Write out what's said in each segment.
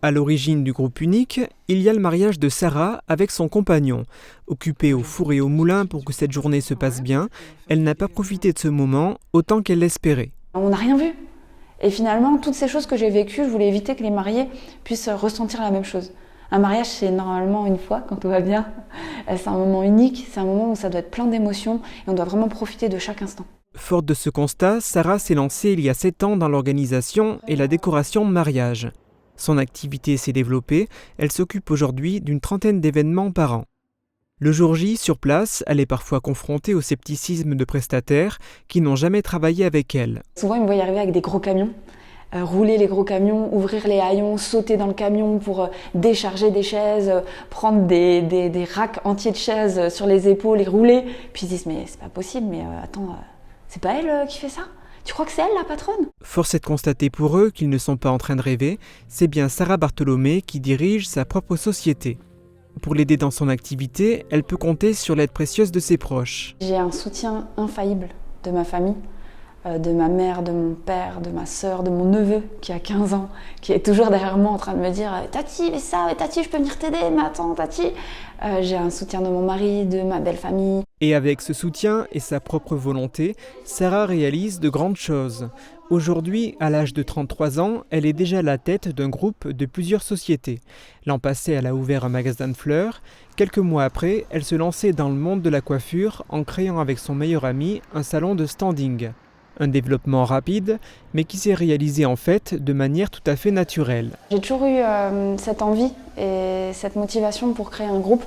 À l'origine du groupe unique, il y a le mariage de Sarah avec son compagnon. Occupée au four et au moulin pour que cette journée se passe bien, elle n'a pas profité de ce moment autant qu'elle l'espérait. On n'a rien vu. Et finalement, toutes ces choses que j'ai vécues, je voulais éviter que les mariés puissent ressentir la même chose. Un mariage, c'est normalement une fois, quand tout va bien. C'est un moment unique, c'est un moment où ça doit être plein d'émotions et on doit vraiment profiter de chaque instant. Forte de ce constat, Sarah s'est lancée il y a 7 ans dans l'organisation et la décoration de mariage. Son activité s'est développée, elle s'occupe aujourd'hui d'une 30aine d'événements par an. Le jour J, sur place, elle est parfois confrontée au scepticisme de prestataires qui n'ont jamais travaillé avec elle. Souvent, ils me voient arriver avec des gros camions, rouler les gros camions, ouvrir les haillons, sauter dans le camion pour décharger des chaises, prendre des racks entiers de chaises sur les épaules et rouler. Puis ils se disent « mais c'est pas possible, mais attends, c'est pas elle qui fait ça ? Tu crois que c'est elle la patronne ?» Force est de constater pour eux qu'ils ne sont pas en train de rêver, c'est bien Sarah Bartholomé qui dirige sa propre société. Pour l'aider dans son activité, elle peut compter sur l'aide précieuse de ses proches. J'ai un soutien infaillible de ma famille, de ma mère, de mon père, de ma sœur, de mon neveu qui a 15 ans, qui est toujours derrière moi en train de me dire « Tati, mais ça, Tati, je peux venir t'aider, mais attends, Tati !» J'ai un soutien de mon mari, de ma belle famille. Et avec ce soutien et sa propre volonté, Sarah réalise de grandes choses. Aujourd'hui, à l'âge de 33 ans, elle est déjà à la tête d'un groupe de plusieurs sociétés. L'an passé, elle a ouvert un magasin de fleurs. Quelques mois après, elle se lançait dans le monde de la coiffure en créant avec son meilleur ami un salon de standing. Un développement rapide, mais qui s'est réalisé en fait de manière tout à fait naturelle. J'ai toujours eu cette envie et cette motivation pour créer un groupe,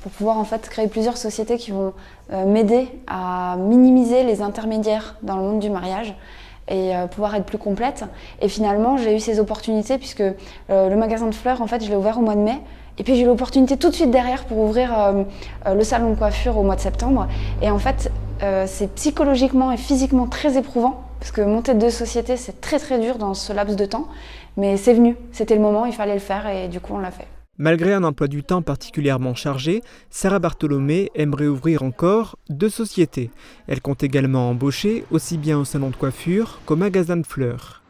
pour pouvoir en fait créer plusieurs sociétés qui vont m'aider à minimiser les intermédiaires dans le monde du mariage et pouvoir être plus complète. Et finalement, j'ai eu ces opportunités puisque le magasin de fleurs, en fait, je l'ai ouvert au mois de mai. Et puis j'ai eu l'opportunité tout de suite derrière pour ouvrir le salon de coiffure au mois de septembre. Et en fait, c'est psychologiquement et physiquement très éprouvant parce que monter 2 sociétés, c'est très très dur dans ce laps de temps. Mais c'est venu, c'était le moment, il fallait le faire et du coup on l'a fait. Malgré un emploi du temps particulièrement chargé, Sarah Bartholomé aimerait ouvrir encore 2 sociétés. Elle compte également embaucher aussi bien au salon de coiffure qu'au magasin de fleurs.